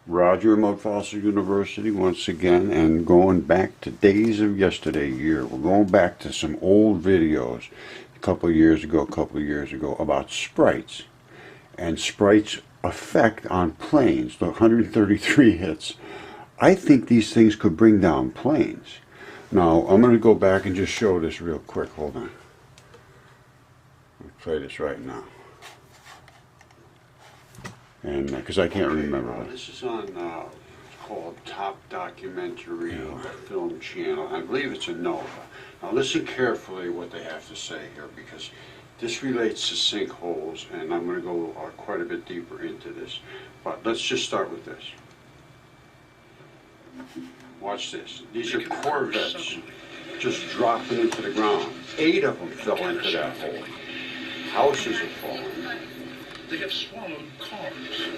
Roger, Remote Fossil University once again, and going back to days of yesterday here. We're going back to some old videos a couple of years ago about sprites and sprites' effect on planes. The 133 hits. I think these things could bring down planes. Now, I'm going to go back and just show this real quick. Hold on. I'll play this right now. And because I can't remember. This is on it's called Top Documentary Film Channel. I believe it's a Nova. Now listen carefully what they have to say here, because this relates to sinkholes, and I'm going to go quite a bit deeper into this. But let's just start with this. Watch this. These are Corvettes just dropping into the ground. 8 of them fell into that hole. Houses have fallen. They have swallowed cars.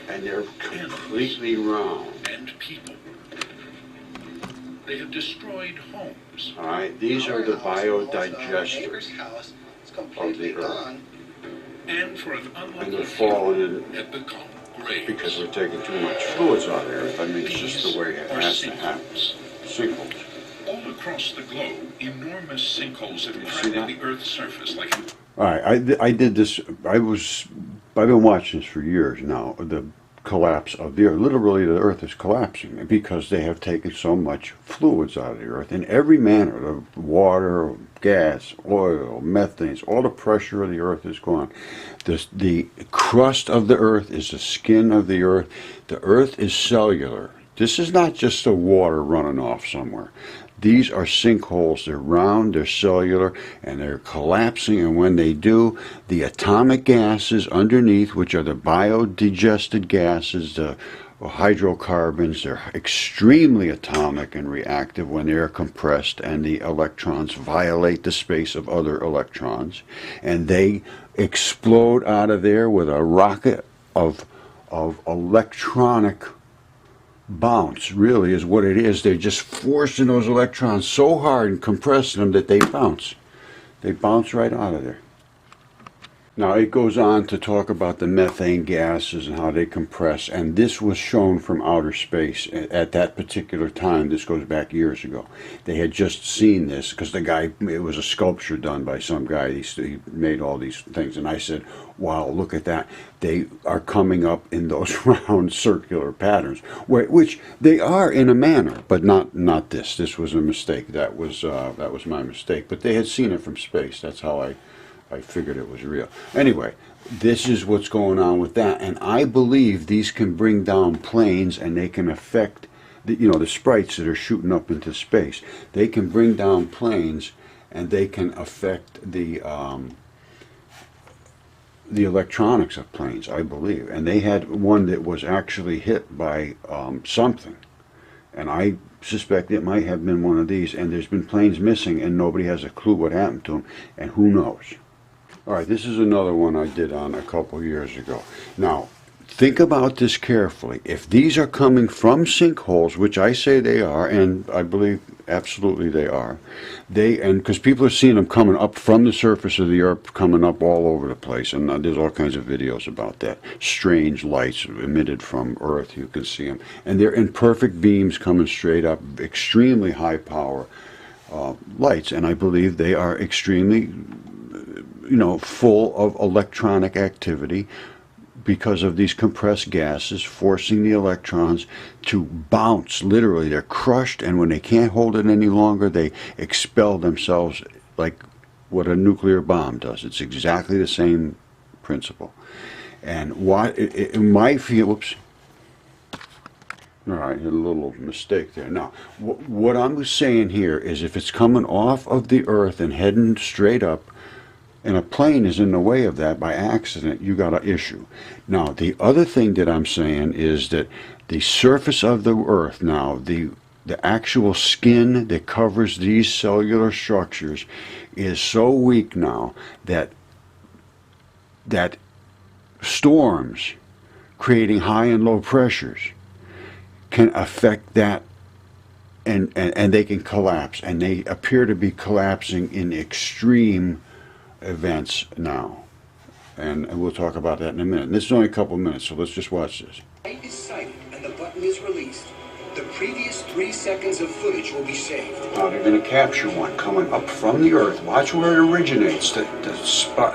And they're completely round. And people. They have destroyed homes. All right, these are the biodigesters of the earth. And for an And they're unlucky falling in have become graves. because we're taking too much fluids out of the earth. I mean, it's just the way it has to happen. Sinkholes. All across the globe, enormous sinkholes have see crowded that? the Earth's surface like an All right, I did this. I've been watching this for years now. The collapse of the earth. Literally, the earth is collapsing because they have taken so much fluids out of the earth in every manner. The water, gas, oil, methane, all the pressure of the earth is gone. The crust of the earth is the skin of the earth. The earth is cellular. This is not just the water running off somewhere. These are sinkholes. They're round, they're cellular, and they're collapsing. And when they do, the atomic gases underneath, which are the biodigested gases, the hydrocarbons, they're extremely atomic and reactive when they are compressed, and the electrons violate the space of other electrons, and they explode out of there with a rocket of electronic bounce. Really is what it is. They're just forcing those electrons so hard and compressing them that they bounce. They bounce right out of there. Now it goes on to talk about the methane gases and how they compress, and this was shown from outer space at that particular time. This goes back years ago. They had just seen this because the guy, it was a sculpture done by some guy. He made all these things, and I said, wow, look at that. They are coming up in those round circular patterns, which they are in a manner, but not this. This was a mistake. That was my mistake. But they had seen it from space. That's how I figured it was real. Anyway, this is what's going on with that, and I believe these can bring down planes, and they can affect the sprites that are shooting up into space. They can bring down planes, and they can affect the electronics of planes, I believe. And they had one that was actually hit by something, and I suspect it might have been one of these, and there's been planes missing, and nobody has a clue what happened to them, and who knows. All right, this is another one I did on a couple years ago. Now, think about this carefully. If these are coming from sinkholes, which I say they are, and I believe absolutely they are, and because people are seeing them coming up from the surface of the earth, coming up all over the place, and there's all kinds of videos about that. Strange lights emitted from earth, you can see them, and they're in perfect beams coming straight up, extremely high power lights, and I believe they are extremely full of electronic activity because of these compressed gases forcing the electrons to bounce. Literally, they're crushed, and when they can't hold it any longer, they expel themselves like what a nuclear bomb does. It's exactly the same principle. And what it might feel, whoops. All right, a little mistake there. Now, what I'm saying here is if it's coming off of the earth and heading straight up, and a plane is in the way of that by accident, you got an issue. Now, the other thing that I'm saying is that the surface of the earth now, the actual skin that covers these cellular structures is so weak now that storms creating high and low pressures can affect that, and they can collapse, and they appear to be collapsing in extreme events now, and we'll talk about that in a minute. And this is only a couple of minutes, so let's just watch this. Light is sighted and the button button is released, the previous 3 seconds of footage will be saved. Now they're going to capture one coming up from the Earth. Watch where it originates. The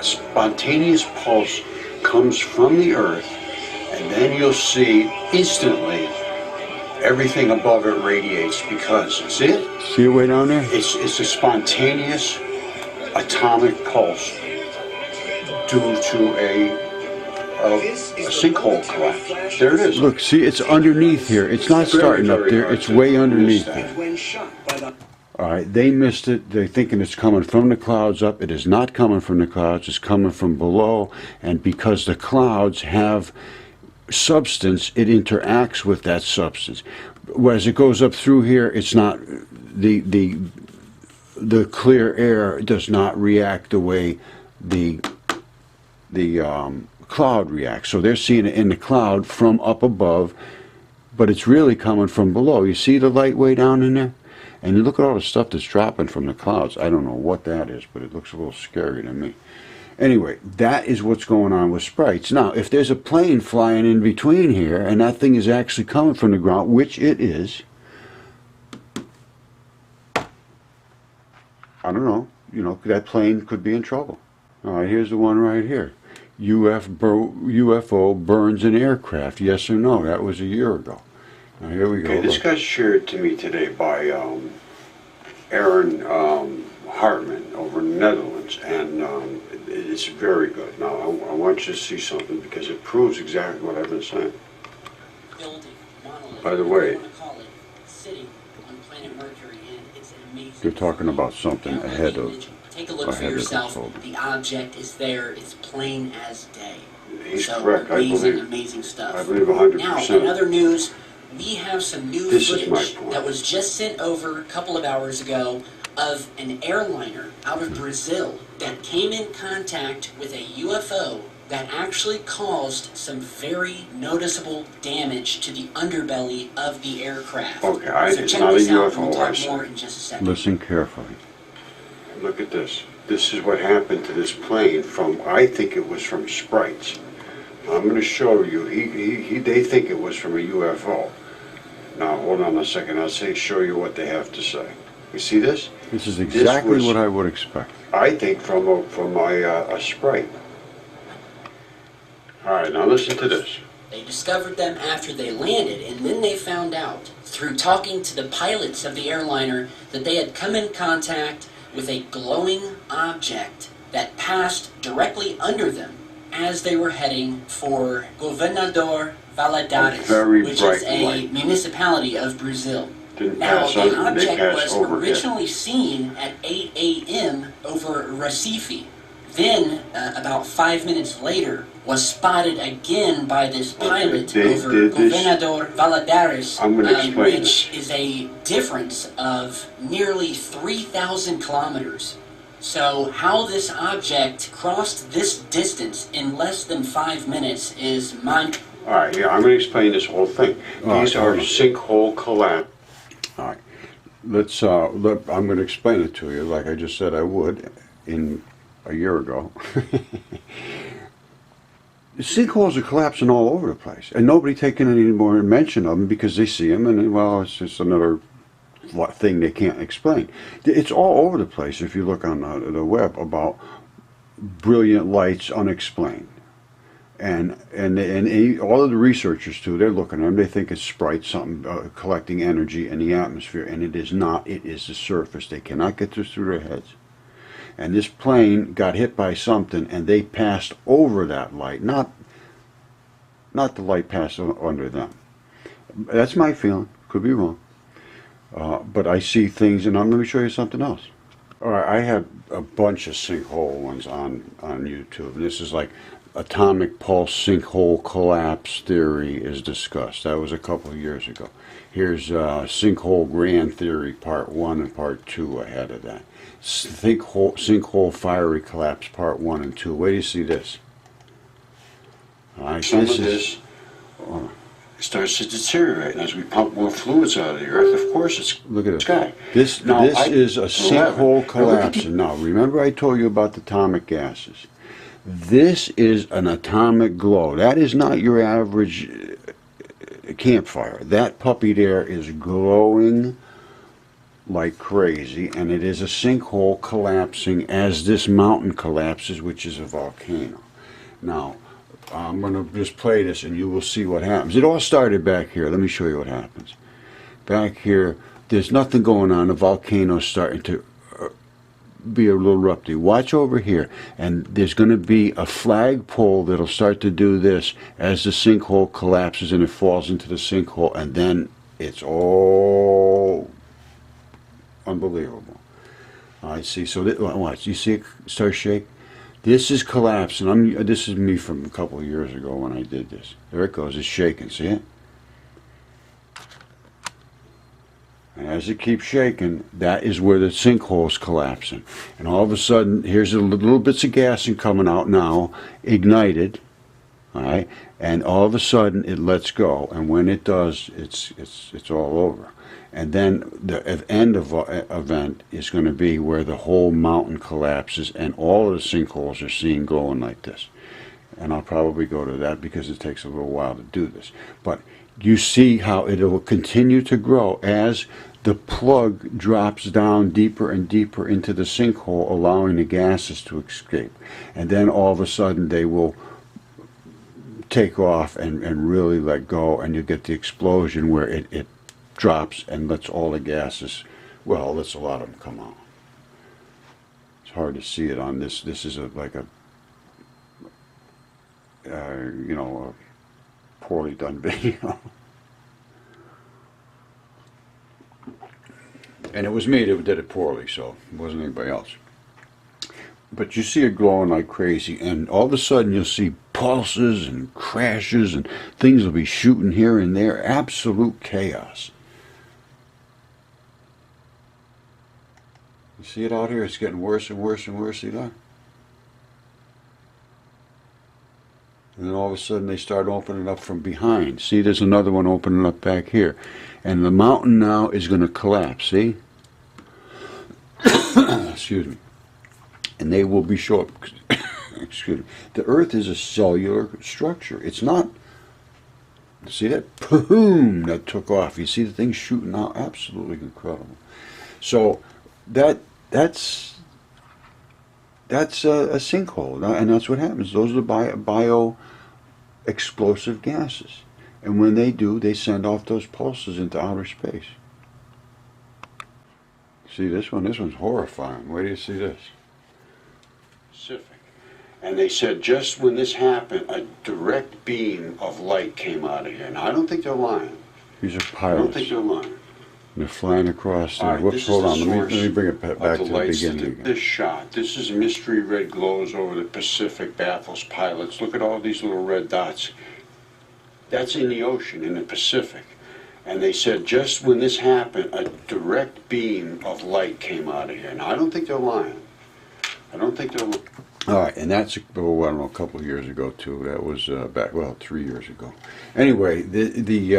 spontaneous pulse comes from the Earth, and then you'll see instantly everything above it radiates because, see it? See it way down there? It's a spontaneous atomic pulse due to a sinkhole collapse. There it is. Look, see, it's underneath here. It's not starting up there. It's way underneath there. When shot by the All right, they missed it. They're thinking it's coming from the clouds up. It is not coming from the clouds. It's coming from below. And because the clouds have substance, it interacts with that substance. Whereas it goes up through here, it's not the clear air does not react the way the cloud reacts. So they're seeing it in the cloud from up above, but it's really coming from below. You see the light way down in there? And you look at all the stuff that's dropping from the clouds. I don't know what that is, but it looks a little scary to me. Anyway, that is what's going on with sprites. Now, if there's a plane flying in between here, and that thing is actually coming from the ground, which it is, I don't know, that plane could be in trouble. All right, here's the one right here. UFO burns an aircraft, yes or no? That was a year ago. Now here we go. Okay, this Look. got shared to me today by Aaron Hartman over in the Netherlands, and it's very good. Now, I want you to see something because it proves exactly what I've been saying. By the way, They're talking about something ahead of. Take a look for yourself. The object is there. It's plain as day. He's so correct. Amazing, I believe. amazing stuff. I believe 100%. Now, in other news, we have some new This is my footage point. that was just sent over a couple of hours ago of an airliner out of Brazil that came in contact with a UFO that actually caused some very noticeable damage to the underbelly of the aircraft. Okay, so it's check not a this out. UFO, We'll I talk see. more in just a second. Listen carefully. Look at this. This is what happened to this plane from, I think it was from Sprites. I'm going to show you. They think it was from a UFO. Now, hold on a second. I'll show you what they have to say. You see this? This is exactly was, what I would expect. I think from a Sprite. All right, now listen to this. They discovered them after they landed, and then they found out, through talking to the pilots of the airliner, that they had come in contact with a glowing object that passed directly under them as they were heading for Governador Valadares, Very which bright is a light. municipality of Brazil. Didn't Now, pass the under, they object passed was over it. originally seen at 8 a.m. over Recife. Then, about 5 minutes later, was spotted again by this pilot over Governador Valadares, I'm going to explain which this. is a difference of nearly 3,000 kilometers. So how this object crossed this distance in less than 5 minutes is mind. All right, yeah, I'm going to explain this whole thing. These are sinkhole collapse. All right. I'm going to explain it to you like I just said I would a year ago. Sinkholes are collapsing all over the place, and nobody taking any more mention of them because they see them, and well, it's just another thing they can't explain. It's all over the place if you look on the web about brilliant lights unexplained, and all of the researchers too. They're looking at them. They think it's sprites, something collecting energy in the atmosphere, and it is not. It is the surface. They cannot get this through their heads. And this plane got hit by something, and they passed over that light, not the light passed under them. That's my feeling. Could be wrong. But I see things, and I'm going to show you something else. All right, I have a bunch of sinkhole ones on YouTube. This is like atomic pulse sinkhole collapse theory is discussed. That was a couple of years ago. Here's sinkhole grand theory part 1 and part 2 ahead of that. Sinkhole fiery collapse part 1 and 2. Wait till you see this. All right, Some of this starts to deteriorate as we pump more fluids out of the earth. Of course, it's look at this. sky. This is a sinkhole collapse. Now, remember I told you about the atomic gases. This is an atomic glow. That is not your average campfire. That puppy there is glowing like crazy, and it is a sinkhole collapsing as this mountain collapses, which is a volcano. Now, I'm going to just play this and you will see what happens. It all started back here. Let me show you what happens. Back here, there's nothing going on. The volcano's starting to be a little erupty. Watch over here, and there's going to be a flagpole that'll start to do this as the sinkhole collapses and it falls into the sinkhole, and then it's all unbelievable. I see. So watch. You see it start shaking. This is collapsing. This is me from a couple of years ago when I did this. There it goes. It's shaking. See it? And as it keeps shaking, that is where the sinkhole's collapsing. And all of a sudden, here's a little bits of gas coming out now, ignited. All right, and all of a sudden it lets go, and when it does, it's all over. And then the end of event is going to be where the whole mountain collapses and all of the sinkholes are seen glowing like this. And I'll probably go to that because it takes a little while to do this. But you see how it will continue to grow as the plug drops down deeper and deeper into the sinkhole, allowing the gases to escape. And then all of a sudden they will take off and really let go, and you get the explosion where it drops and lets all the gases, well, lets a lot of them come out. It's hard to see it on this. This is like a you know, a poorly done video. And it was me that did it poorly, so it wasn't anybody else. But you see it glowing like crazy, and all of a sudden you'll see pulses and crashes, and things will be shooting here and there. Absolute chaos. You see it out here? It's getting worse and worse and worse. See that? And then all of a sudden they start opening up from behind. See, there's another one opening up back here. And the mountain now is going to collapse, see? Excuse me. And they will be short. Excuse me. The Earth is a cellular structure. It's not. See that? Boom! That took off. You see the thing shooting out? Absolutely incredible. So that's a sinkhole, and that's what happens. Those are the bio explosive gases, and when they do, they send off those pulses into outer space. See this one? This one's horrifying. Where do you see this? Pacific. And they said just when this happened, a direct beam of light came out of here. Now I don't think they're lying. These are pilots. I don't think they're lying. They're flying across there. Right, whoops, hold on. Let me bring it back to the beginning again. This shot. This is mystery red glows over the Pacific, baffles pilots. Look at all these little red dots. That's in the ocean, in the Pacific. And they said just when this happened, a direct beam of light came out of here. Now, I don't think they're lying. I don't think they're lying. All right, and that's, oh, I don't know, a couple of years ago, too. That was back, well, 3 years ago. Anyway, this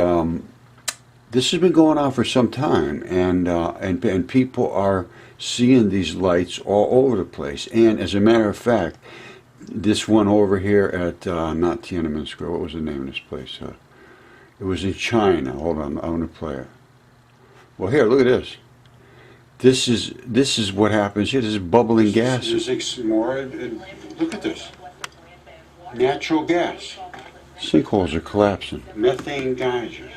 has been going on for some time, and people are seeing these lights all over the place. And as a matter of fact, this one over here at not Tiananmen Square. What was the name of this place? It was in China. Hold on, I want to play it. Well, here, look at this. This is what happens here. This is bubbling gas. Look at this. Natural gas. Sinkholes are collapsing. Methane geysers.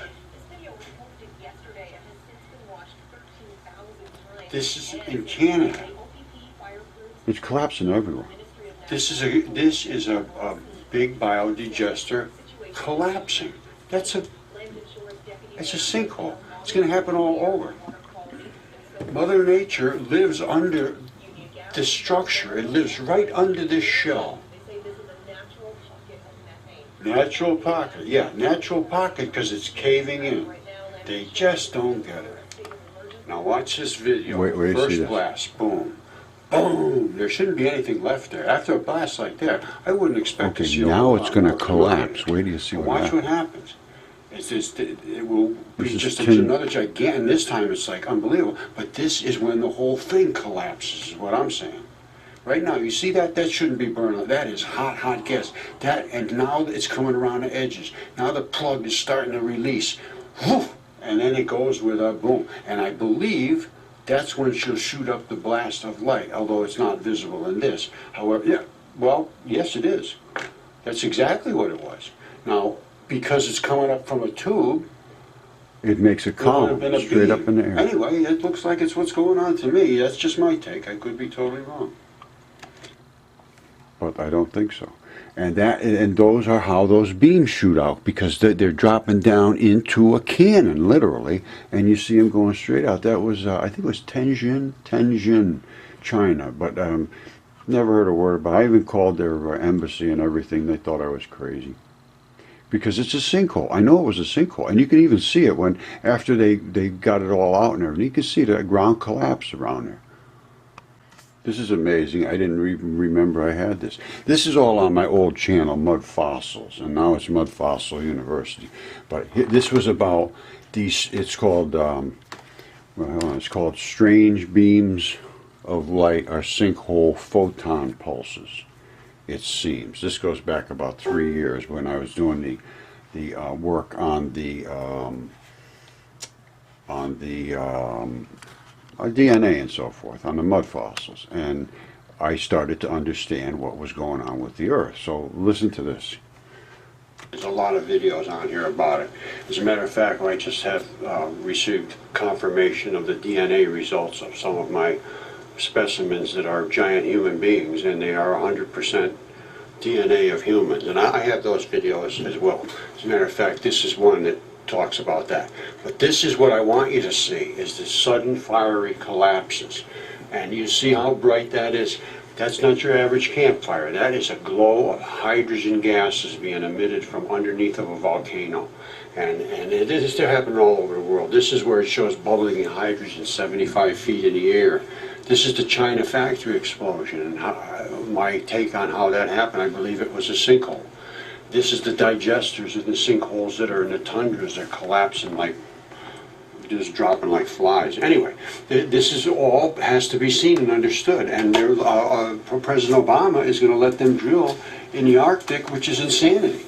This is in Canada. It's collapsing everywhere. This is a big biodigester collapsing. It's a sinkhole. It's going to happen all over. Mother Nature lives under the structure. It lives right under this shell. Natural pocket. Yeah, natural pocket because it's caving in. They just don't get it. Now watch this video. Wait, First blast, boom. Boom! There shouldn't be anything left there. After a blast like that, I wouldn't expect to see. Okay, now it's going to collapse. Wait till you see what happens. Watch what happens. It will be just another gigantic, and this time it's like unbelievable. But this is when the whole thing collapses, is what I'm saying. Right now, you see that? That shouldn't be burning. That is hot, hot gas. That, and now it's coming around the edges. Now the plug is starting to release. Woof! And then it goes with a boom. And I believe that's when she'll shoot up the blast of light, although it's not visible in this. However, yeah, well, yes it is. That's exactly what it was. Now, because it's coming up from a tube, It makes a it would have column been a straight up beam. in the air. Anyway, it looks like it's what's going on to me. That's just my take. I could be totally wrong. But I don't think so. And those are how those beams shoot out, because they're dropping down into a cannon, literally, and you see them going straight out. That was, I think it was Tianjin, China, but never heard a word about it. I even called their embassy and everything. They thought I was crazy. Because it's a sinkhole. I know it was a sinkhole. And you can even see it when, after they got it all out and everything, you can see the ground collapse around there. This is amazing. I didn't even remember I had this. This is all on my old channel, Mud Fossils, and now it's Mud Fossil University. But this was about these, it's called, well, hold on, it's called Strange Beams of Light or Sinkhole Photon Pulses. It seems. This goes back about 3 years when I was doing the work on the DNA and so forth, on the mud fossils, and I started to understand what was going on with the Earth. So listen to this. There's a lot of videos on here about it. As a matter of fact, I just have received confirmation of the DNA results of some of my specimens that are giant human beings, and they are 100% DNA of humans. And I have those videos as well. As a matter of fact, this is one that talks about that. But this is what I want you to see, is the sudden fiery collapses. And you see how bright that is? That's not your average campfire. That is a glow of hydrogen gases being emitted from underneath of a volcano. And it is still happening all over the world. This is where it shows bubbling hydrogen 75 feet in the air. This is the China factory explosion, and my take on how that happened, I believe it was a sinkhole. This is the digesters in the sinkholes that are in the tundras. They're collapsing like, just dropping like flies. Anyway, this is all has to be seen and understood. And President Obama is going to let them drill in the Arctic, which is insanity.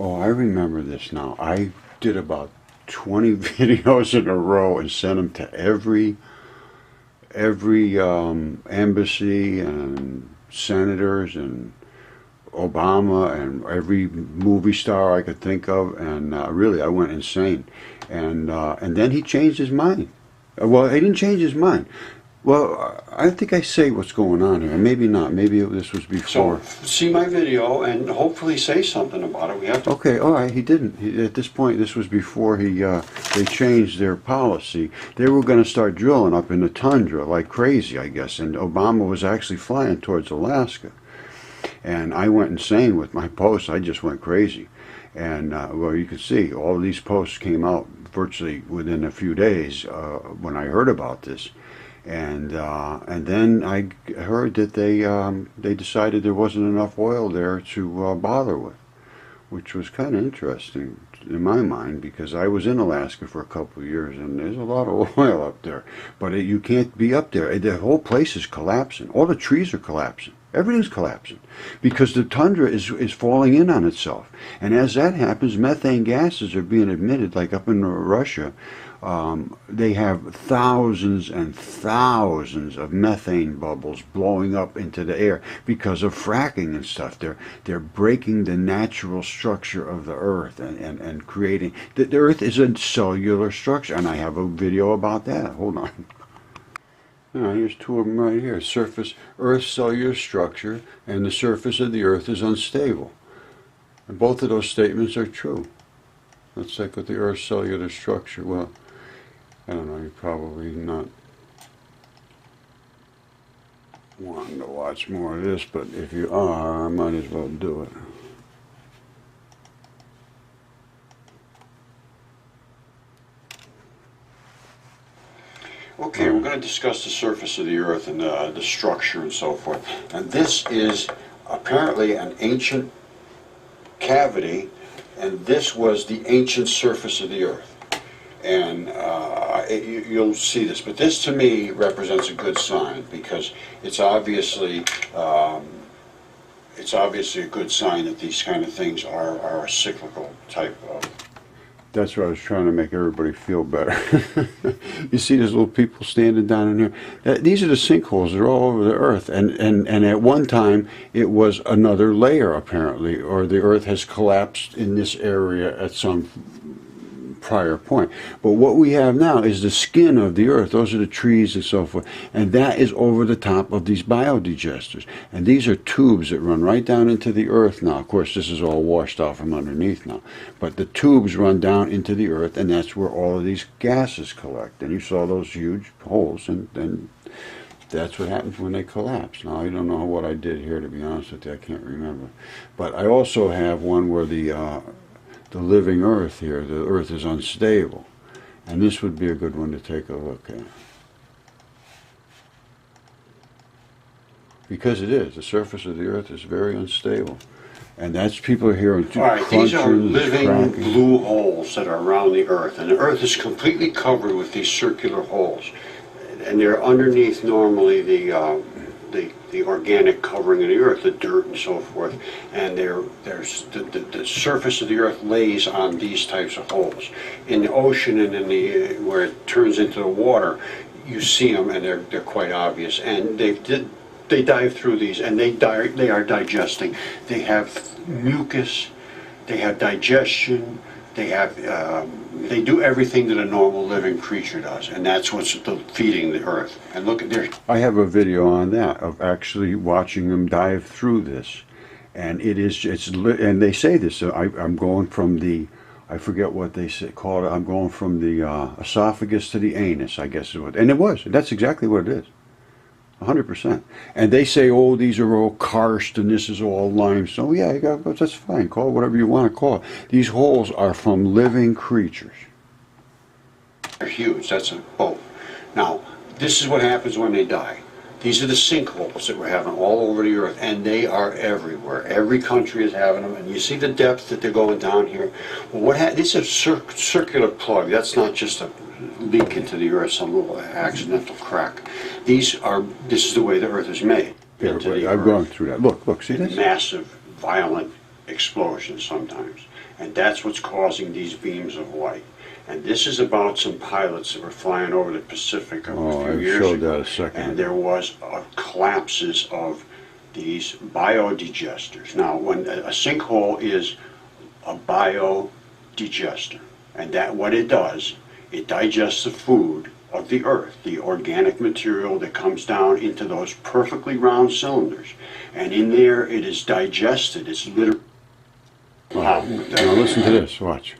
Oh, I remember this now. I did about 20 videos in a row and sent them to every embassy and senators and Obama and every movie star I could think of, and really I went insane. And then he changed his mind. Well, he didn't change his mind. Well, I think I say what's going on here. Maybe not. Maybe this was before. So see my video and hopefully say something about it. We have to. Okay, all right. He didn't. At this point, this was before they changed their policy. They were going to start drilling up in the tundra like crazy, I guess. And Obama was actually flying towards Alaska. And I went insane with my posts. I just went crazy. And well, you can see all of these posts came out virtually within a few days when I heard about this. And then I heard that they decided there wasn't enough oil there to bother with, which was kind of interesting in my mind, because I was in Alaska for a couple of years and there's a lot of oil up there, but you can't be up there. The whole place is collapsing. All the trees are collapsing. Everything's collapsing because the tundra is falling in on itself. And as that happens, methane gases are being emitted, like up in Russia. They have thousands and thousands of methane bubbles blowing up into the air because of fracking and stuff. They're breaking the natural structure of the earth and creating. The earth is a cellular structure, and I have a video about that. Hold on. Here's two of them right here. Surface, Earth's cellular structure, and the surface of the Earth is unstable. And both of those statements are true. Let's take with the Earth's cellular structure. Well, I don't know, you're probably not wanting to watch more of this, but if you are, I might as well do it. Okay, we're going to discuss the surface of the Earth and the structure and so forth. And this is apparently an ancient cavity, and this was the ancient surface of the Earth. and you'll see this. But this, to me, represents a good sign, because it's obviously a good sign that these kind of things are a cyclical type of. That's what I was trying to make everybody feel better. You see these little people standing down in here? These are the sinkholes. They're all over the earth. And at one time, it was another layer, apparently, or the earth has collapsed in this area at some prior point. But what we have now is the skin of the earth. Those are the trees and so forth. And that is over the top of these biodigesters. And these are tubes that run right down into the earth now. Of course, this is all washed out from underneath now. But the tubes run down into the earth, and that's where all of these gases collect. And you saw those huge holes, and that's what happens when they collapse. Now, I don't know what I did here, to be honest with you. I can't remember. But I also have one where the living earth here, the earth is unstable. And this would be a good one to take a look at. Because it is. The surface of the earth is very unstable. And that's, people are here. All right, these are living cracking blue holes that are around the earth. And the earth is completely covered with these circular holes. And they're underneath normally the organic covering of the earth, the dirt and so forth, and the surface of the earth lays on these types of holes. In the ocean and in the where it turns into the water, you see them, and they're quite obvious. And they dive through these, and they are digesting. They have mucus, they have digestion, they do everything that a normal living creature does, and that's what's feeding the earth. And look at there. I have a video on that, of actually watching them dive through this, and and they say this. I'm going from the, I forget what they call it. I'm going from the esophagus to the anus, I guess is what, and it was. That's exactly what it is. 100%. And they say, oh, these are all karst and this is all limestone. Yeah, that's fine. Call it whatever you want to call it. These holes are from living creatures. They're huge. That's a boat. Now, this is what happens when they die. These are the sinkholes that we're having all over the earth, and they are everywhere. Every country is having them, and you see the depth that they're going down here. Well, this is a circular plug. That's not just a leak into the earth, some little accidental crack. This is the way the earth is made. I've gone through that. Look, see this? Massive, violent explosions sometimes. And that's what's causing these beams of light. And this is about some pilots that were flying over the Pacific a few years ago. And there was collapses of these biodigesters. Now, when a sinkhole is a biodigester, and that what it does, it digests the food of the earth, the organic material that comes down into those perfectly round cylinders. And in there, it is digested. It's literally. Wow. Now listen to this. Watch.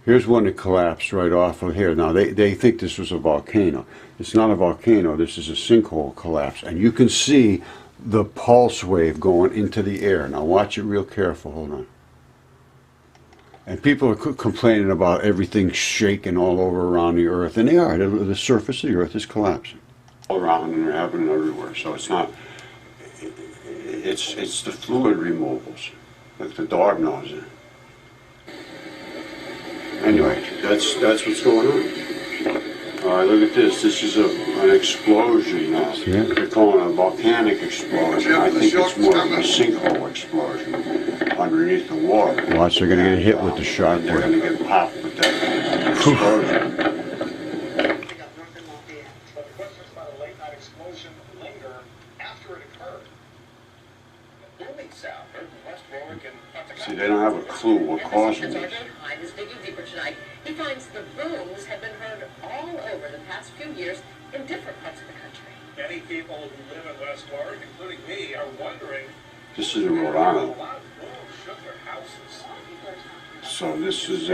Here's one that collapsed right off of here. Now, they think this was a volcano. It's not a volcano. This is a sinkhole collapse. And you can see the pulse wave going into the air. Now, watch it real careful. Hold on. And people are complaining about everything shaking all over around the earth. And they are. The surface of the earth is collapsing. All around, and they're happening everywhere. So it's not... It's the fluid removals. Like the dog knows it. Anyway, that's what's going on. All right, look at this. This is an explosion now. Yeah. They're calling it a volcanic explosion. I think it's more of a sinkhole explosion underneath the water. Watch, they're going to get hit with the shark. They're going to get popped with that explosion. But questions about a late-night explosion linger after it occurred. Booming sound heard from West Warwick and See, they don't have a clue what caused this. Is digging deeper tonight. He finds the booms have been heard all over the past few years in different parts of the country. many people who live in West Warwick, including me, are wondering. This is in Rhode Island. A lot of booms shook their houses. So this is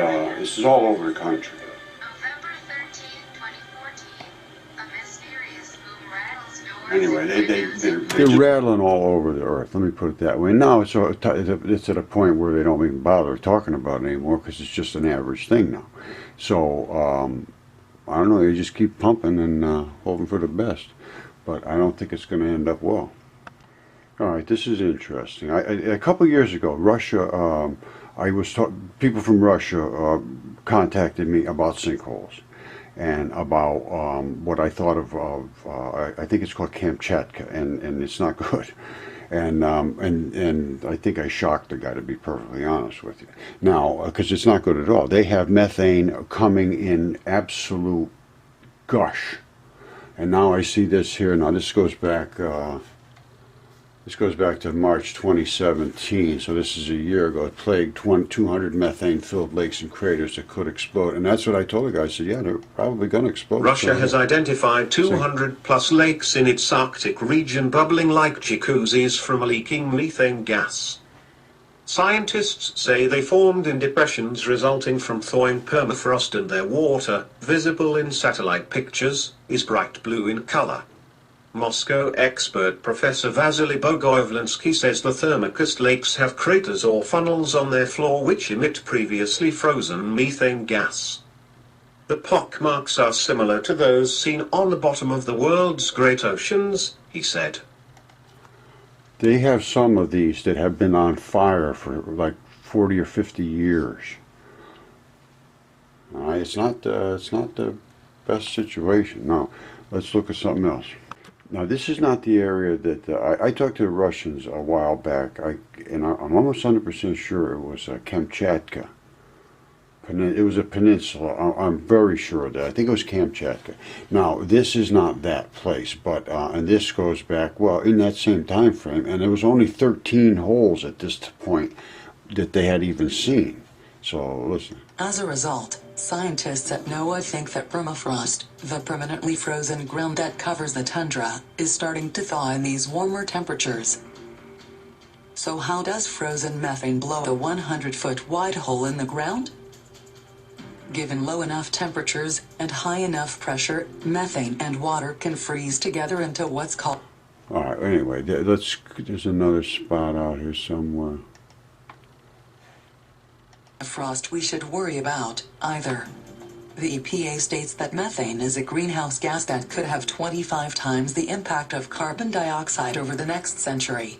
all over the country. November 13, 2014, a mysterious boom rattles doors. Anyway, they're rattling all over the earth. Let me put it that way. Now it's at a point where they don't even bother talking about it anymore because it's just an average thing now. So I don't know. They just keep pumping and hoping for the best. But I don't think it's going to end up well. All right, this is interesting. A couple years ago, Russia people from Russia contacted me about sinkholes and about what I thought of I think it's called Kamchatka, and it's not good. And I think I shocked the guy, to be perfectly honest with you. Now, because it's not good at all. They have methane coming in absolute gush. And now I see this here. Now this goes back to March 2017, so this is a year ago. It plagued 200 methane-filled lakes and craters that could explode. And that's what I told the guy. I said, yeah, they're probably going to explode. Russia has identified 200-plus lakes in its Arctic region bubbling like jacuzzis from a leaking methane gas. Scientists say they formed in depressions resulting from thawing permafrost, and their water, visible in satellite pictures, is bright blue in color. Moscow expert Professor Vasily Bogoyevlensky says the thermocast lakes have craters or funnels on their floor which emit previously frozen methane gas. The pock marks are similar to those seen on the bottom of the world's great oceans, he said. They have some of these that have been on fire for like 40 or 50 years. It's not the best situation. Now, let's look at something else. Now, this is not the area that I talked to the Russians a while back, and I'm almost 100% sure it was Kamchatka. It was a peninsula. I'm very sure of that. I think it was Kamchatka. Now, this is not that place, but and this goes back, well, in that same time frame, and there was only 13 holes at this point that they had even seen. So, listen. As a result, scientists at NOAA think that permafrost, the permanently frozen ground that covers the tundra, is starting to thaw in these warmer temperatures. So how does frozen methane blow a 100-foot wide hole in the ground? Given low enough temperatures and high enough pressure, methane and water can freeze together into what's called... Alright, anyway, there's another spot out here somewhere. Frost we should worry about, either. The EPA states that methane is a greenhouse gas that could have 25 times the impact of carbon dioxide over the next century.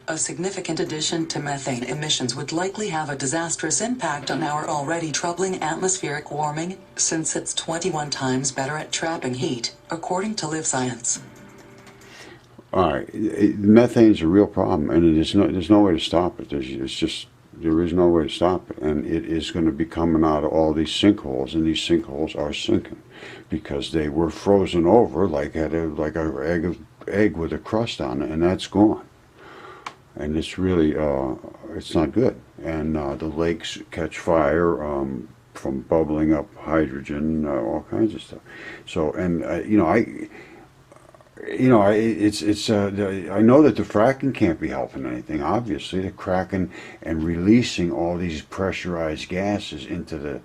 A significant addition to methane emissions would likely have a disastrous impact on our already troubling atmospheric warming, since it's 21 times better at trapping heat, according to Live Science. Alright, methane's a real problem, and there's no way to stop it. There is no way to stop it, and it is going to be coming out of all these sinkholes, and these sinkholes are sinking because they were frozen over like an egg with a crust on it, and that's gone. And it's really, it's not good. And the lakes catch fire from bubbling up hydrogen, all kinds of stuff. So, and I know that the fracking can't be helping anything. Obviously, the cracking and releasing all these pressurized gases into the,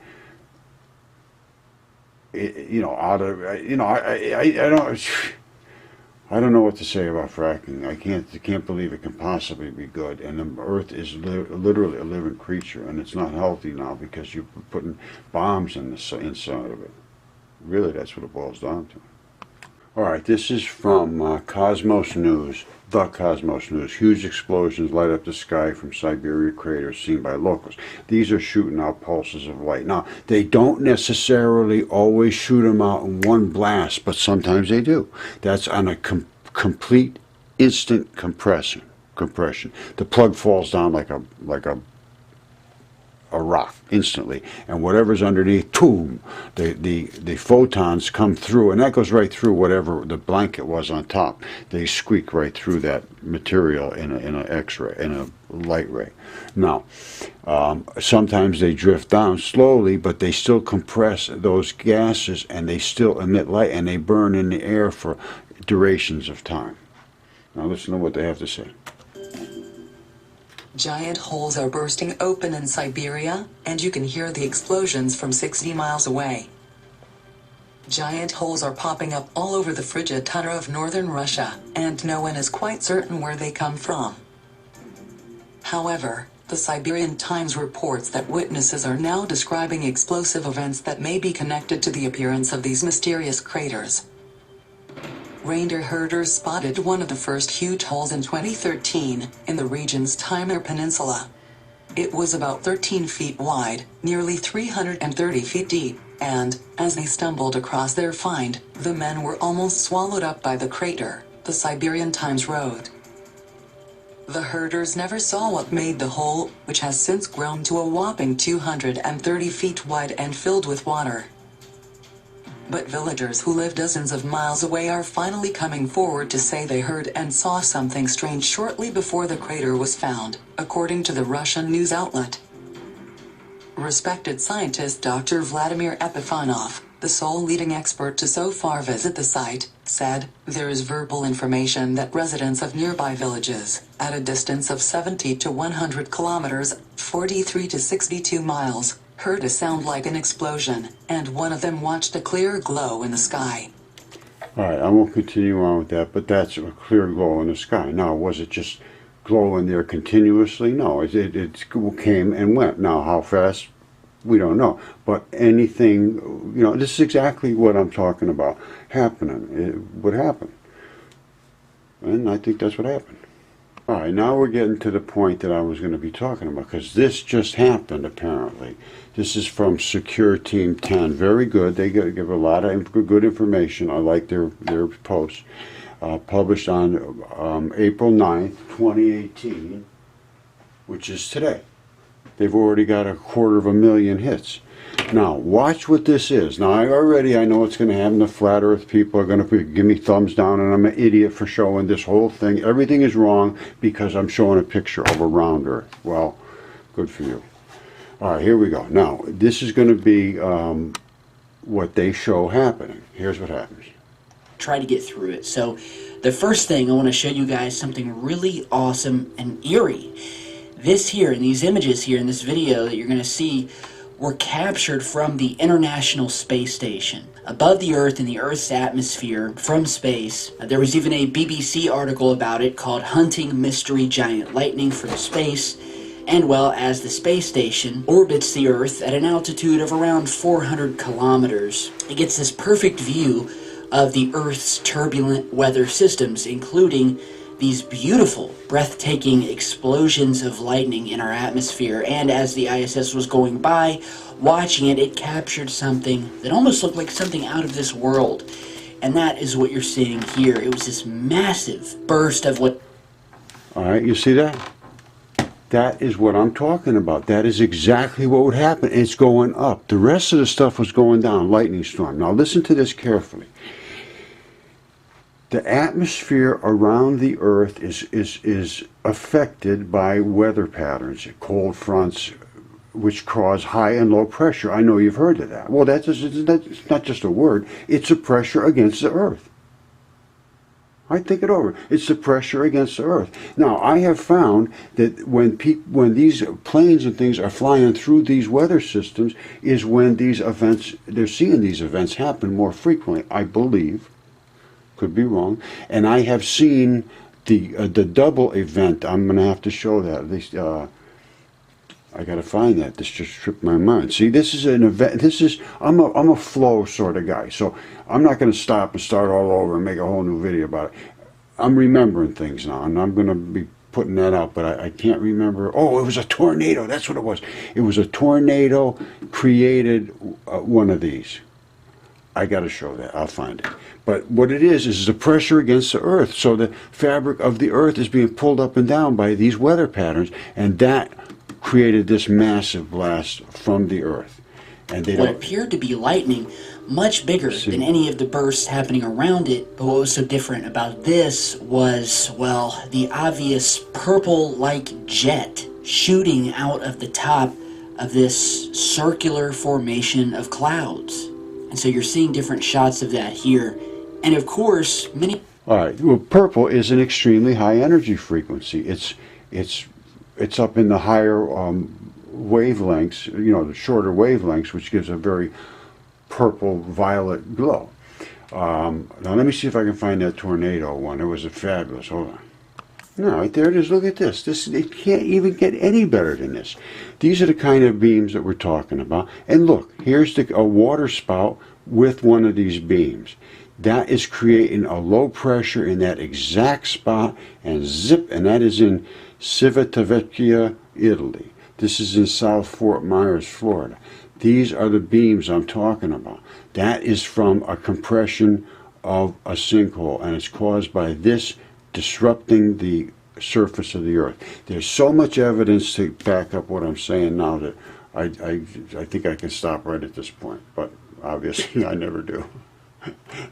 I don't know what to say about fracking. I can't believe it can possibly be good. And the Earth is literally a living creature, and it's not healthy now because you're putting bombs inside of it. Really, that's what it boils down to. All right, this is from Cosmos News, the Cosmos News. Huge explosions light up the sky from Siberian craters seen by locals. These are shooting out pulses of light. Now, they don't necessarily always shoot them out in one blast, but sometimes they do. That's on a complete instant compression. The plug falls down like a rock instantly, and whatever's underneath, boom, the photons come through, and that goes right through whatever the blanket was on top. They squeak right through that material in an X-ray, in a light ray. Now, sometimes they drift down slowly, but they still compress those gases, and they still emit light, and they burn in the air for durations of time. Now listen to what they have to say. Giant holes are bursting open in Siberia, and you can hear the explosions from 60 miles away. Giant holes are popping up all over the frigid tundra of northern Russia, and no one is quite certain where they come from. However, the Siberian Times reports that witnesses are now describing explosive events that may be connected to the appearance of these mysterious craters. Reindeer herders spotted one of the first huge holes in 2013 in the region's Timur Peninsula. It was about 13 feet wide, nearly 330 feet deep, and, as they stumbled across their find, the men were almost swallowed up by the crater, the Siberian Times wrote. The herders never saw what made the hole, which has since grown to a whopping 230 feet wide and filled with water. But villagers who live dozens of miles away are finally coming forward to say they heard and saw something strange shortly before the crater was found, according to the Russian news outlet. Respected scientist Dr. Vladimir Epifanov, the sole leading expert to so far visit the site, said, "There is verbal information that residents of nearby villages, at a distance of 70 to 100 kilometers, 43 to 62 miles, heard a sound like an explosion, and one of them watched a clear glow in the sky." All right, I won't continue on with that, but that's a clear glow in the sky. Now, was it just glowing there continuously? No, it came and went. Now, how fast? We don't know. But anything, this is exactly what I'm talking about happening. It would happen. And I think that's what happened. All right, now we're getting to the point that I was going to be talking about, because this just happened, apparently. This is from Secure Team 10. Very good. They give a lot of good information. I like their posts. Published on April 9th, 2018, which is today. They've already got 250,000 hits. Now, watch what this is. Now, I know it's going to happen. The flat earth people are going to give me thumbs down, and I'm an idiot for showing this whole thing. Everything is wrong because I'm showing a picture of a round earth. Well, good for you. All right, here we go. Now, this is going to be what they show happening. Here's what happens. Try to get through it. So, the first thing I want to show you guys something really awesome and eerie. This here, and these images here in this video that you're going to see, were captured from the International Space Station. Above the Earth, in the Earth's atmosphere, from space. There was even a BBC article about it called "Hunting Mystery Giant Lightning from Space." And well, as the space station orbits the Earth at an altitude of around 400 kilometers, it gets this perfect view of the Earth's turbulent weather systems, including these beautiful, breathtaking explosions of lightning in our atmosphere. And as the ISS was going by, watching it, it captured something that almost looked like something out of this world. And that is what you're seeing here. It was this massive burst of what... All right, you see that? That is what I'm talking about. That is exactly what would happen. It's going up. The rest of the stuff was going down, lightning storm. Now listen to this carefully. The atmosphere around the Earth is affected by weather patterns, cold fronts, which cause high and low pressure. I know you've heard of that. Well, that's not just a word. It's a pressure against the Earth. I think it over. It's the pressure against the Earth. Now, I have found that when these planes and things are flying through these weather systems is when these events, they're seeing these events happen more frequently, I believe. Could be wrong. And I have seen the double event. I'm going to have to show that. At least I got to find that. This just tripped my mind. See, this is an event. I'm a flow sort of guy. So I'm not going to stop and start all over and make a whole new video about it. I'm remembering things now, and I'm going to be putting that out, but I can't remember. Oh, it was a tornado. That's what it was. It was a tornado created one of these. I got to show that. I'll find it. But what it is the pressure against the Earth. So the fabric of the Earth is being pulled up and down by these weather patterns, and that created this massive blast from the Earth. And what appeared to be lightning, much bigger than any of the bursts happening around it. But what was so different about this was, well, the obvious purple-like jet shooting out of the top of this circular formation of clouds. And so you're seeing different shots of that here. And of course, many... All right, well, purple is an extremely high energy frequency. It's up in the higher wavelengths, the shorter wavelengths, which gives a very purple-violet glow. Now let me see if I can find that tornado one. It was a fabulous. Hold on. No, right there it is. Look at this. It can't even get any better than this. These are the kind of beams that we're talking about. And look, here's a water spout with one of these beams. That is creating a low pressure in that exact spot, and zip, and that is in Civitavecchia, Italy. This is in South Fort Myers, Florida. These are the beams I'm talking about. That is from a compression of a sinkhole, and it's caused by this disrupting the surface of the earth. There's so much evidence to back up what I'm saying now that I think I can stop right at this point, but obviously I never do.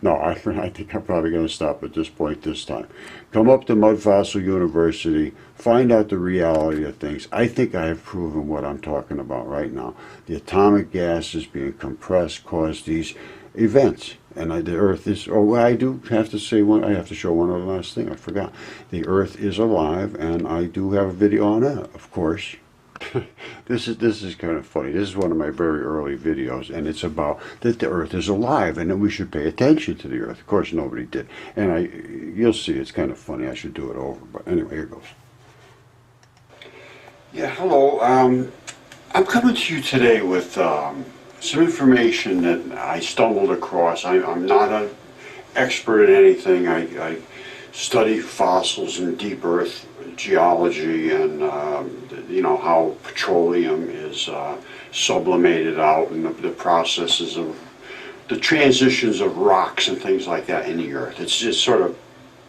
No, I think I'm probably going to stop at this point this time. Come up to Mud Fossil University, find out the reality of things. I think I have proven what I'm talking about right now. The atomic gases being compressed cause these events. And the Earth is, oh, I do have to say one, I have to show one other last thing, I forgot. The Earth is alive, and I do have a video on that, of course. This is kind of funny. This is one of my very early videos, and it's about that the Earth is alive and that we should pay attention to the Earth. Of course, nobody did, and you'll see it's kind of funny. I should do it over, but anyway, here goes. Yeah, hello. I'm coming to you today with some information that I stumbled across. I'm not an expert in anything. I study fossils and deep Earth geology, and you know how petroleum is sublimated out, and the processes of the transitions of rocks and things like that in the earth. It's just sort of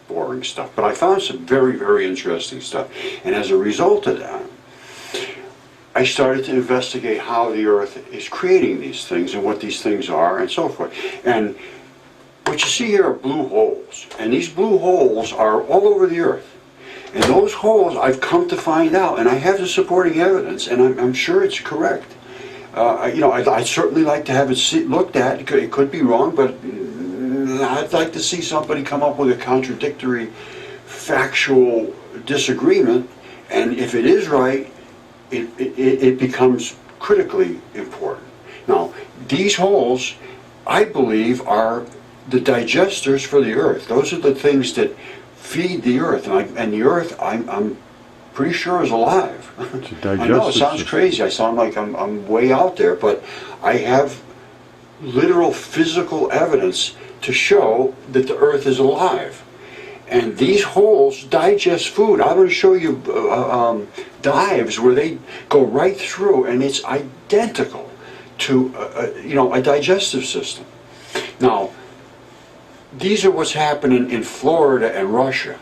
boring stuff, but I found some very, very interesting stuff, and as a result of that I started to investigate how the earth is creating these things and what these things are and so forth. And what you see here are blue holes, and these blue holes are all over the earth. And those holes, I've come to find out, and I have the supporting evidence, and I'm sure it's correct. You know, I'd certainly like to have it looked at. It could be wrong, but I'd like to see somebody come up with a contradictory, factual disagreement, and if it is right, it becomes critically important. Now, these holes, I believe, are the digesters for the earth. Those are the things that feed the earth, and the earth, I'm pretty sure is alive. I know it sounds crazy. I sound like I'm way out there, but I have literal physical evidence to show that the earth is alive. And these holes digest food. I'm going to show you dives where they go right through, and it's identical to you know, a digestive system. Now, these are what's happening in Florida and Russia.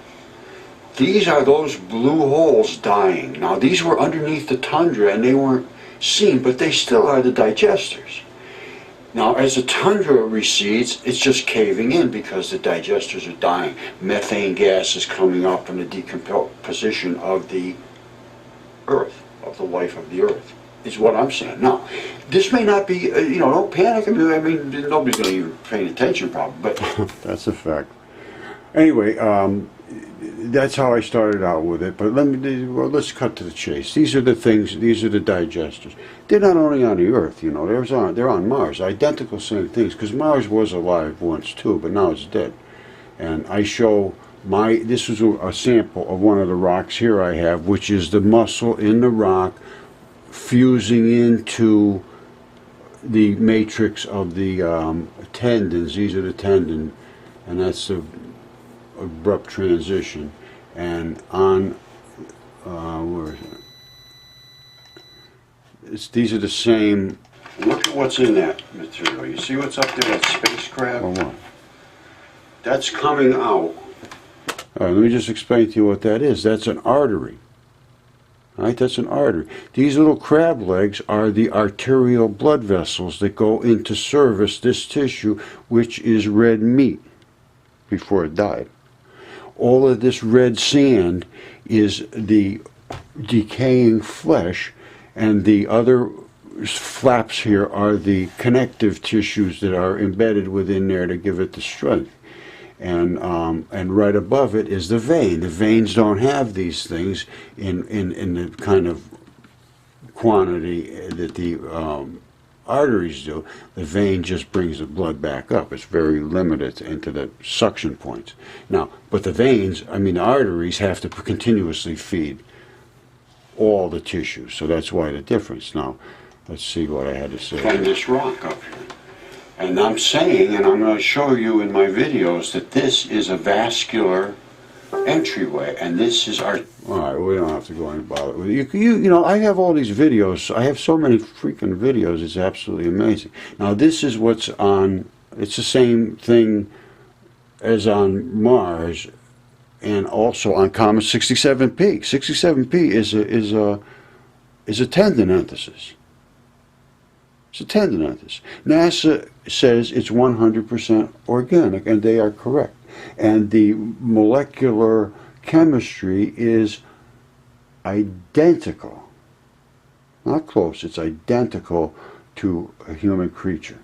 These are those blue holes dying. Now, these were underneath the tundra and they weren't seen, but they still are the digesters. Now, as the tundra recedes, it's just caving in because the digesters are dying. Methane gas is coming up from the decomposition of the earth, of the life of the earth, is what I'm saying. Now, this may not be, you know, don't panic. I mean, nobody's going to even pay attention probably, but that's a fact. Anyway, that's how I started out with it, but let's cut to the chase. These are the things, these are the digesters. They're not only on the Earth, you know, they're on Mars, identical same things, because Mars was alive once too, but now it's dead. And I show this is a sample of one of the rocks here I have, which is the muscle in the rock fusing into the matrix of the tendons. These are the tendon, and that's the abrupt transition. And on where is it? These are the same. Look at what's in that material. You see what's up there, that spacecraft? Or what? That's coming out. All right, let me just explain to you what that is. That's an artery. All right, that's an artery. These little crab legs are the arterial blood vessels that go in to service this tissue, which is red meat before it died. All of this red sand is the decaying flesh, and the other flaps here are the connective tissues that are embedded within there to give it the strength. And right above it is the vein. The veins don't have these things in the kind of quantity that the arteries do. The vein just brings the blood back up. It's very limited into the suction points. Now, but the veins, I mean the arteries, have to continuously feed all the tissues. So that's why the difference. Now, let's see what I had to say. From this rock up here. And I'm saying, and I'm going to show you in my videos, that this is a vascular entryway, and this is our... All right, we don't have to go any bother with it. You know, I have all these videos. I have so many freaking videos. It's absolutely amazing. Now, this is what's on... It's the same thing as on Mars, and also on Comet 67P. 67P is a tendinenthesis. It's a tendinenthesis. NASA says it's 100% organic, and they are correct. And the molecular chemistry is identical. Not close, it's identical to a human creature.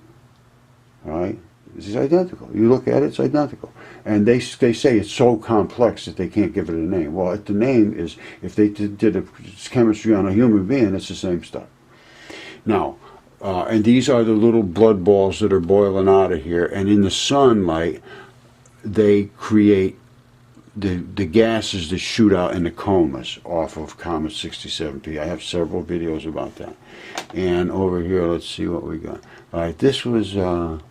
All right? This is identical. You look at it, it's identical. And they say it's so complex that they can't give it a name. Well, if the name is, if they did a chemistry on a human being, it's the same stuff. Now, and these are the little blood balls that are boiling out of here, and in the sunlight, they create the gases that shoot out in the comas off of Comet 67P. I have several videos about that. And over here, let's see what we got. All right, this was what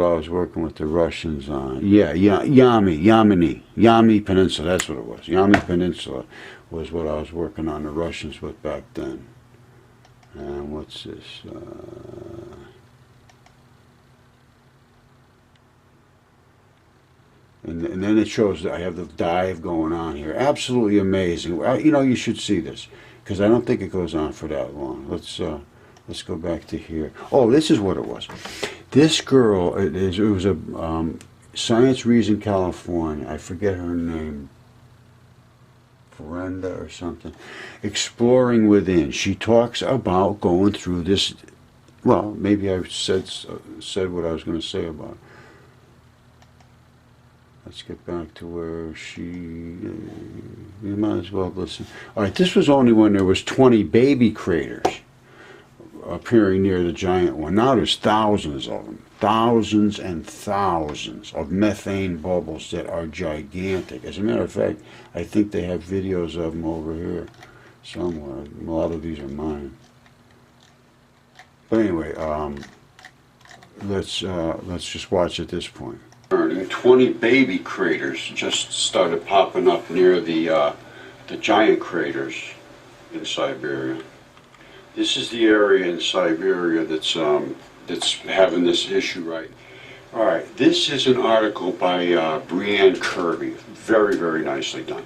I was working with the Russians on. Yeah, Yami Peninsula, that's what it was. Yami Peninsula was what I was working on the Russians with back then. And what's this? And then it shows that I have the dive going on here. Absolutely amazing. You know, you should see this, because I don't think it goes on for that long. Let's go back to here. Oh, this is what it was. This girl, it was a Science Reason, California. I forget her name. Brenda or something. Exploring Within. She talks about going through this. Well, maybe I said what I was going to say about it. Let's get back to where she... You might as well listen. All right, this was only when there was 20 baby craters appearing near the giant one. Now there's thousands of them. Thousands and thousands of methane bubbles that are gigantic. As a matter of fact, I think they have videos of them over here somewhere. A lot of these are mine. But anyway, let's just watch at this point. 20 baby craters just started popping up near the giant craters in Siberia. This is the area in Siberia that's having this issue, right? All right, this is an article by Brianne Kirby, very, very nicely done.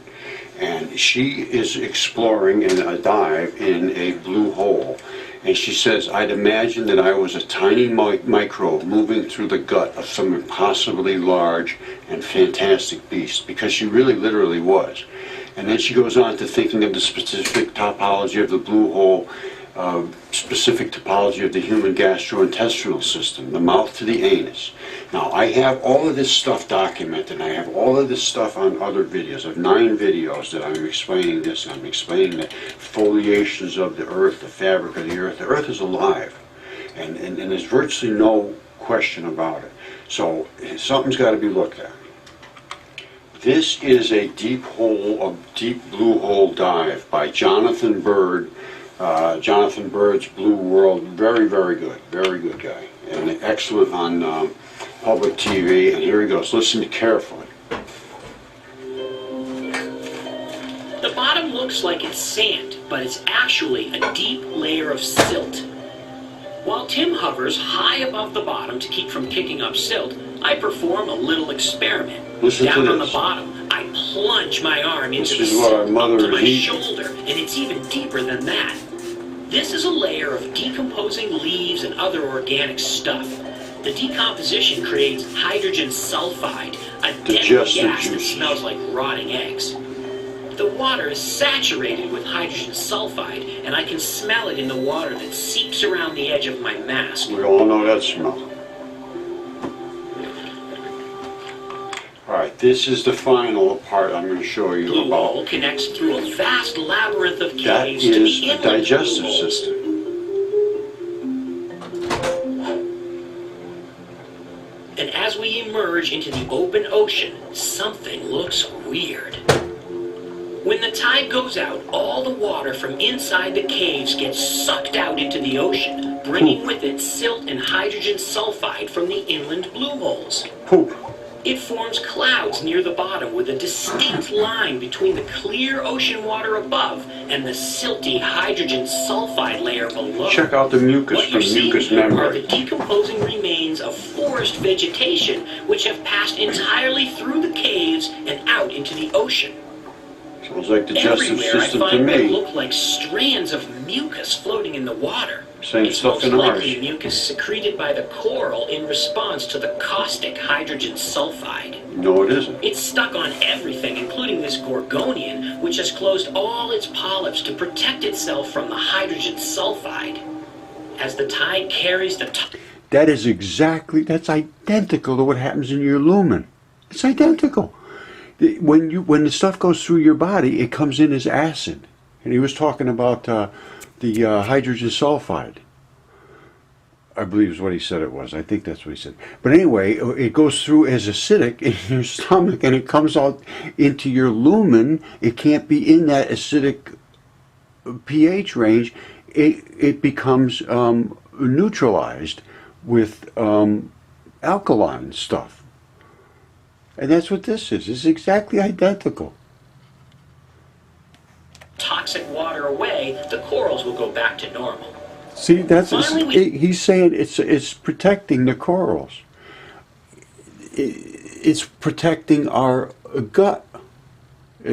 And she is exploring in a dive in a blue hole. And she says, I'd imagine that I was a tiny microbe moving through the gut of some impossibly large and fantastic beast, because she really literally was. And then she goes on to thinking of the specific topology of the blue hole, specific topology of the human gastrointestinal system, the mouth to the anus. Now, I have all of this stuff documented. I have all of this stuff on other videos. I have 9 videos that I'm explaining this. I'm explaining the foliations of the earth, the fabric of the earth. The earth is alive, and there's virtually no question about it. So something's got to be looked at. This is a deep blue hole dive by Jonathan Bird. Jonathan Bird's Blue World, very, very good guy, and excellent on public TV. And here he goes. Listen carefully. The bottom looks like it's sand, but it's actually a deep layer of silt. While Tim hovers high above the bottom to keep from kicking up silt, I perform a little experiment. Listen Down to on this. the bottom, I plunge my arm into the This is what our silt mother up to my is eating. shoulder, and it's even deeper than that. This is a layer of decomposing leaves and other organic stuff. The decomposition creates hydrogen sulfide, a deadly Digestive gas that juices. smells like rotting eggs. The water is saturated with hydrogen sulfide, and I can smell it in the water that seeps around the edge of my mask. We all know that smell. All right, this is the final part I'm going to show you Blue about. hole connects through a vast labyrinth of That caves to is the the inland digestive blue holes. system. And as we emerge into the open ocean, something looks weird. When the tide goes out, all the water from inside the caves gets sucked out into the ocean, bringing with it silt and hydrogen sulfide from the inland blue holes. Poop. It forms clouds near the bottom with a distinct line between the clear ocean water above and the silty hydrogen sulfide layer below. Check out the mucus What from you're seeing mucus here are membrane. the decomposing remains of forest vegetation which have passed entirely through the caves and out into the ocean. Sounds like digestive Everywhere I system to find what me. look like strands of mucus floating in the water. Same It's stuff most in likely ours. mucus secreted by the coral in response to the caustic hydrogen sulfide. No, it isn't. It's stuck on everything, including this gorgonian, which has closed all its polyps to protect itself from the hydrogen sulfide. As the tide carries the That is exactly, that's identical to what happens in your lumen. It's identical. When the stuff goes through your body, it comes in as acid. And he was talking about the hydrogen sulfide. I believe is what he said it was. I think that's what he said. But anyway, it goes through as acidic in your stomach and it comes out into your lumen. It can't be in that acidic pH range. It becomes neutralized with alkaline stuff. And that's what this is. It's exactly identical. toxic water away, the corals will go back to normal. See, that's Finally, he's saying it's protecting the corals. It's protecting our gut,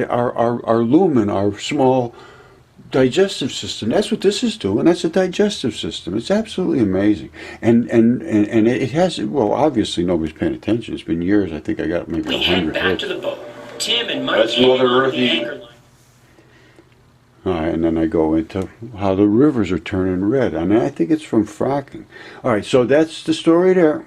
our lumen, our small digestive system. That's what this is doing. That's a digestive system. It's absolutely amazing. And it has, well, obviously nobody's paying attention. It's been years. I think I got maybe we head 100 back hits. to the boat. Tim and Mike That's hang Mother on Earth the eating. anchor line. All right, and then I go into how the rivers are turning red. And I think it's from fracking. All right, so that's the story there.